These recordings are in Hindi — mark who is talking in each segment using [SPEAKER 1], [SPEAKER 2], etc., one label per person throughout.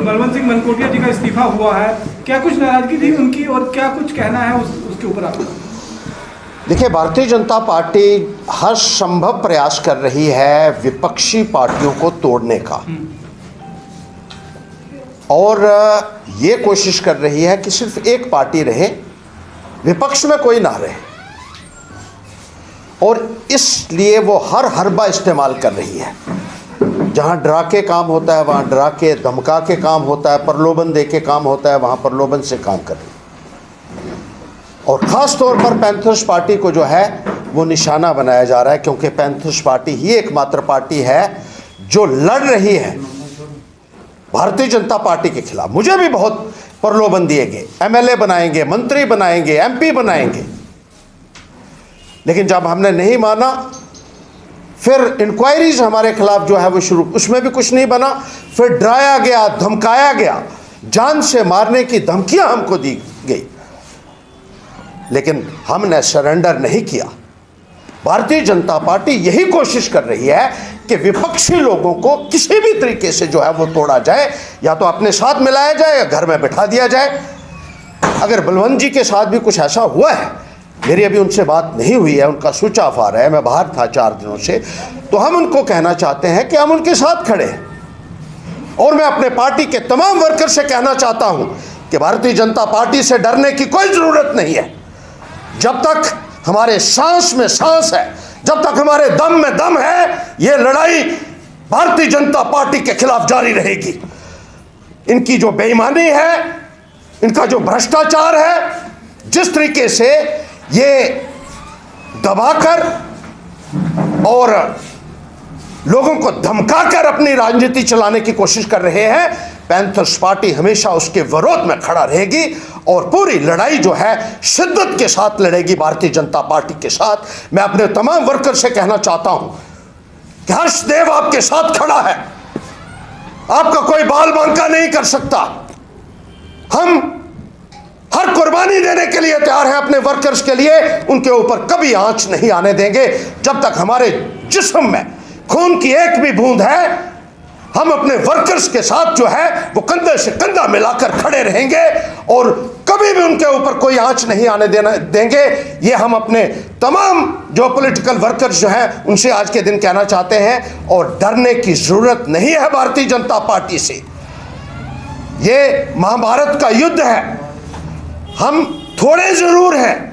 [SPEAKER 1] बलवंत सिंह मनकोटिया जी का इस्तीफा हुआ है, क्या कुछ नाराजगी थी उनकी और क्या कुछ कहना है उसके ऊपर आपका?
[SPEAKER 2] देखिए, भारतीय जनता पार्टी हर संभव प्रयास कर रही है विपक्षी पार्टियों को तोड़ने का, और ये कोशिश कर रही है कि सिर्फ एक पार्टी रहे, विपक्ष में कोई ना रहे, और इसलिए वो हर हरबा इस्तेमाल कर रही है। जहाँ डरा के काम होता है वहाँ डरा के, धमका के काम होता है, प्रलोभन दे के काम होता है वहाँ प्रलोभन से काम कर रही है। और ख़ास तौर पर पैंथर्स पार्टी को जो है वो निशाना बनाया जा रहा है, क्योंकि पैंथर्स पार्टी ही एकमात्र पार्टी है जो लड़ रही है भारतीय जनता पार्टी के खिलाफ। मुझे भी बहुत प्रलोभन दिए गए, एमएलए बनाएंगे, मंत्री बनाएंगे, एमपी बनाएंगे, लेकिन जब हमने नहीं माना, फिर इंक्वायरीज हमारे खिलाफ जो है वो शुरू, उसमें भी कुछ नहीं बना, फिर डराया गया, धमकाया गया, जान से मारने की धमकियां हमको दी गई, लेकिन हमने सरेंडर नहीं किया। भारतीय जनता पार्टी यही कोशिश कर रही है कि विपक्षी लोगों को किसी भी तरीके से जो है वो तोड़ा जाए, या तो अपने साथ मिलाया जाए या घर में बिठा दिया जाए। अगर बलवंत जी के साथ भी कुछ ऐसा हुआ है, मेरी अभी उनसे बात नहीं हुई है, उनका स्विच ऑफ आ रहा है, मैं बाहर था 4 दिनों से, तो हम उनको कहना चाहते हैं कि हम उनके साथ खड़े हैं। और मैं अपने पार्टी के तमाम वर्कर से कहना चाहता हूं कि भारतीय जनता पार्टी से डरने की कोई ज़रूरत नहीं है। जब तक हमारे सांस में सांस है, जब तक हमारे दम में दम है, ये लड़ाई भारतीय जनता पार्टी के खिलाफ जारी रहेगी। इनकी जो बेईमानी है, इनका जो भ्रष्टाचार है, जिस तरीके से ये दबाकर और लोगों को धमकाकर अपनी राजनीति चलाने की कोशिश कर रहे हैं, पैंथर्स पार्टी हमेशा उसके विरोध में खड़ा रहेगी और पूरी लड़ाई जो है शिद्दत के साथ लड़ेगी भारतीय जनता पार्टी के साथ। मैं अपने तमाम वर्कर से कहना चाहता हूं कि हर्षदेव आपके साथ खड़ा है, आपका कोई बाल बांका नहीं कर सकता। हम हर कुर्बानी देने के लिए तैयार हैं अपने वर्कर्स के लिए, उनके ऊपर कभी आंच नहीं आने देंगे। जब तक हमारे जिस्म में खून की एक भी बूंद है, हम अपने वर्कर्स के साथ जो है वो कंधे से कंधा मिलाकर खड़े रहेंगे और कभी भी उनके ऊपर कोई आंच नहीं आने देंगे। ये हम अपने तमाम जो पॉलिटिकल वर्कर्स जो हैं उनसे आज के दिन कहना चाहते हैं, और डरने की जरूरत नहीं है भारतीय जनता पार्टी से। ये महाभारत का युद्ध है, हम थोड़े जरूर हैं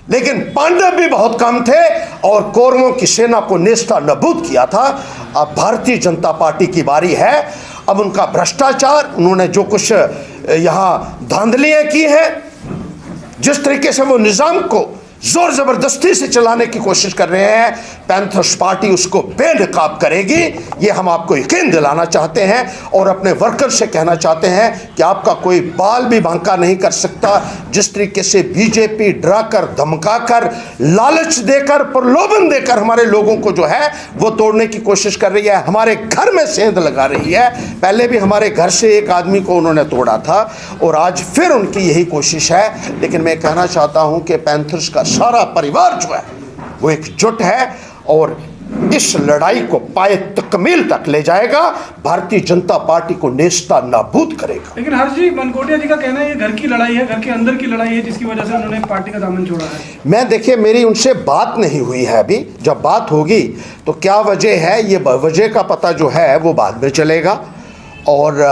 [SPEAKER 2] लेकिन पांडव भी बहुत कम थे और कौरवों की सेना को नेस्ता नबूद किया था। अब भारतीय जनता पार्टी की बारी है। अब उनका भ्रष्टाचार, उन्होंने जो कुछ यहाँ धांधलियाँ की हैं, जिस तरीके से वो निज़ाम को जोर ज़बरदस्ती से चलाने की कोशिश कर रहे हैं, पैंथर्स पार्टी उसको बेनकाब करेगी। ये हम आपको यकीन दिलाना चाहते हैं और अपने वर्कर से कहना चाहते हैं कि आपका कोई बाल भी बांका नहीं कर सकता। जिस तरीके से बीजेपी डराकर, धमकाकर, लालच देकर, प्रलोभन देकर हमारे लोगों को जो है वो तोड़ने की कोशिश कर रही है, हमारे घर में सेंध लगा रही है। पहले भी हमारे घर से एक आदमी को उन्होंने तोड़ा था और आज फिर उनकी यही कोशिश है। लेकिन मैं कहना चाहता हूं कि पैंथर्स का सारा परिवार जो है वो एकजुट है और इस लड़ाई को पाए तकमील तक ले जाएगा, भारतीय जनता पार्टी को नेस्ता नाबूद करेगा।
[SPEAKER 1] लेकिन हर्ष जी, मनकोटिया जी का कहना है ये घर की लड़ाई है, घर के अंदर की लड़ाई है, जिसकी वजह से उन्होंने पार्टी का दामन छोड़ा है।
[SPEAKER 2] मैं देखिए, मेरी उनसे बात नहीं हुई है अभी, जब बात होगी तो क्या वजह है, ये वजह का पता जो है वो बाद में चलेगा और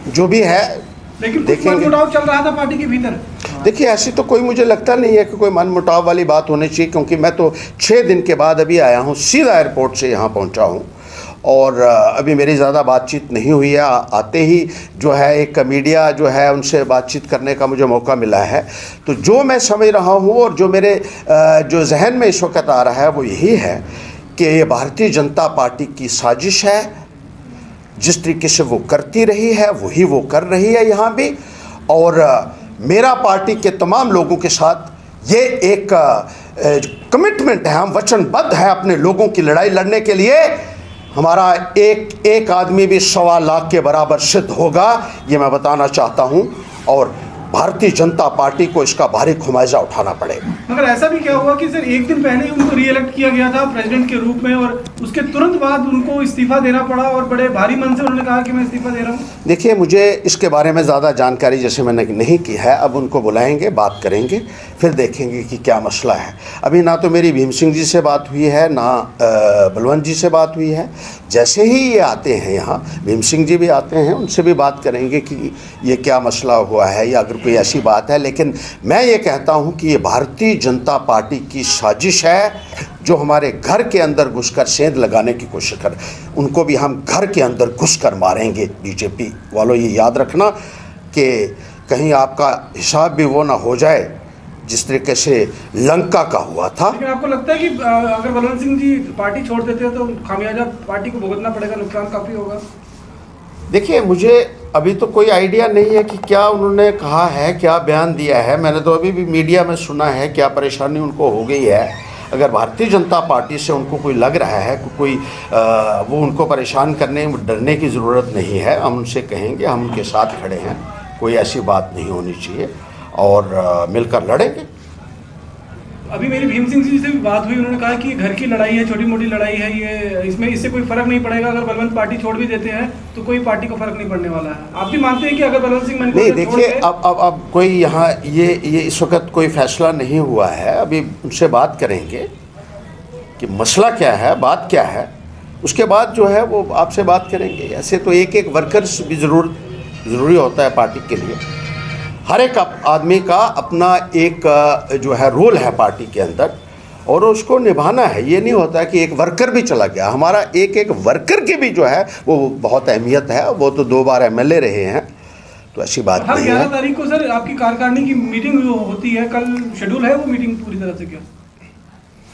[SPEAKER 2] जो भी है
[SPEAKER 1] लेकिन मनमुटाव चल रहा था पार्टी के भीतर।
[SPEAKER 2] देखिए, ऐसी तो कोई मुझे लगता नहीं है कि कोई मनमुटाव वाली बात होनी चाहिए, क्योंकि मैं तो 6 दिन के बाद अभी आया हूँ, सीधा एयरपोर्ट से यहाँ पहुँचा हूँ और अभी मेरी ज़्यादा बातचीत नहीं हुई है। आते ही जो है एक मीडिया जो है उनसे बातचीत करने का मुझे मौका मिला है। तो जो मैं समझ रहा हूँ और जो मेरे जो जहन में इस वक्त आ रहा है वो यही है कि ये भारतीय जनता पार्टी की साजिश है। जिस तरीके से वो करती रही है वही वो कर रही है यहाँ भी, और मेरा पार्टी के तमाम लोगों के साथ ये एक कमिटमेंट है, हम वचनबद्ध हैं अपने लोगों की लड़ाई लड़ने के लिए। हमारा एक आदमी भी 1.25 लाख के बराबर सिद्ध होगा, ये मैं बताना चाहता हूँ। और भारतीय जनता पार्टी को इसका भारी खुमाइजा उठाना पड़ेगा।
[SPEAKER 1] मगर ऐसा भी क्या हुआ कि सर एक दिन पहले ही उनको रीइलेक्ट किया गया था प्रेसिडेंट के रूप में और उसके तुरंत बाद उनको इस्तीफा देना पड़ा और बड़े भारी मन से उन्होंने कहा कि मैं इस्तीफा दे रहा हूँ।
[SPEAKER 2] देखिए, मुझे इसके बारे में ज़्यादा जानकारी जैसे मैंने नहीं की है। अब उनको बुलाएंगे, बात करेंगे, फिर देखेंगे कि क्या मसला है। अभी ना तो मेरी भीम सिंह जी से बात हुई है, ना बलवंत जी से बात हुई है। जैसे ही ये आते हैं यहाँ, भीम सिंह जी भी आते हैं, उनसे भी बात करेंगे कि ये क्या मसला हुआ है या अगर कोई ऐसी बात है। लेकिन मैं ये कहता हूँ कि ये भारतीय जनता पार्टी की साजिश है, जो हमारे घर के अंदर घुसकर सेंध लगाने की कोशिश कर। उनको भी हम घर के अंदर घुसकर मारेंगे। बीजेपी वालों, ये याद रखना कि कहीं आपका हिसाब भी वो ना हो जाए जिस तरीके से लंका का हुआ था।
[SPEAKER 1] लेकिन आपको लगता है कि अगर बलवंत सिंह जी पार्टी छोड़ देते हैं तो खामियाजा पार्टी को भुगतना पड़ेगा, नुकसान काफ़ी होगा?
[SPEAKER 2] देखिए, मुझे अभी तो कोई आइडिया नहीं है कि क्या उन्होंने कहा है, क्या बयान दिया है। मैंने तो अभी भी मीडिया में सुना है क्या परेशानी उनको हो गई है। अगर भारतीय जनता पार्टी से उनको कोई लग रहा है कोई वो उनको परेशान करने डरने की ज़रूरत नहीं है। हम उनसे कहेंगे, हम उनके साथ खड़े हैं, कोई ऐसी बात नहीं होनी चाहिए और मिलकर लड़ेंगे।
[SPEAKER 1] अभी मेरी भीम सिंह जी से भी बात हुई, उन्होंने कहा कि घर की लड़ाई है, छोटी मोटी लड़ाई है, ये इसमें इससे कोई फर्क नहीं पड़ेगा। अगर बलवंत पार्टी छोड़ भी देते हैं तो कोई पार्टी को फर्क नहीं पड़ने वाला है। आप भी मानते हैं कि अगर बलवंत सिंह
[SPEAKER 2] नहीं, देखिए, अब कोई यहाँ ये इस वक्त कोई फैसला नहीं हुआ है। अभी उनसे बात करेंगे कि मसला क्या है, बात क्या है, उसके बाद जो है वो आपसे बात करेंगे। ऐसे तो एक वर्कर्स भी ज़रूरी होता है पार्टी के लिए। हर एक आदमी का अपना एक जो है रोल है पार्टी के अंदर और उसको निभाना है। ये नहीं होता कि एक वर्कर भी चला गया। हमारा एक वर्कर की भी जो है वो बहुत अहमियत है। वो तो 2 बार MLA रहे हैं, तो ऐसी बात नहीं है।
[SPEAKER 1] 11 तारीख को सर आपकी कार्यकारिणी की मीटिंग जो होती है, कल शेड्यूल है वो मीटिंग पूरी तरह से? क्या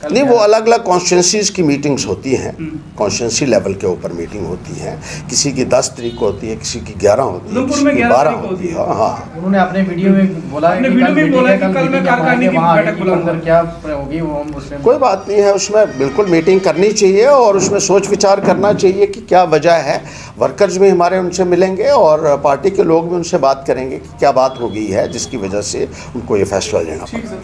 [SPEAKER 2] नहीं, वो अलग अलग कॉन्स्टिट्यूंसीज की मीटिंग्स होती हैं। कॉन्स्टिट्यूंसी लेवल के ऊपर मीटिंग होती है। किसी की 10 तारीख को होती है, किसी की 11 होती है, किसी की 12 होती है। हाँ,
[SPEAKER 3] उन्होंने अपने वीडियो में बोला है कि कल मैं कार्यकारिणी की बैठक बुलाऊंगा। क्या होगी वो हम उसमें
[SPEAKER 2] कोई बात नहीं है, उसमें बिल्कुल मीटिंग करनी चाहिए और उसमें सोच विचार करना चाहिए कि क्या वजह है। वर्कर्स भी हमारे उनसे मिलेंगे और पार्टी के लोग भी उनसे बात करेंगे कि क्या बात हो गई है जिसकी वजह से उनको ये फैसला लेना पड़ा।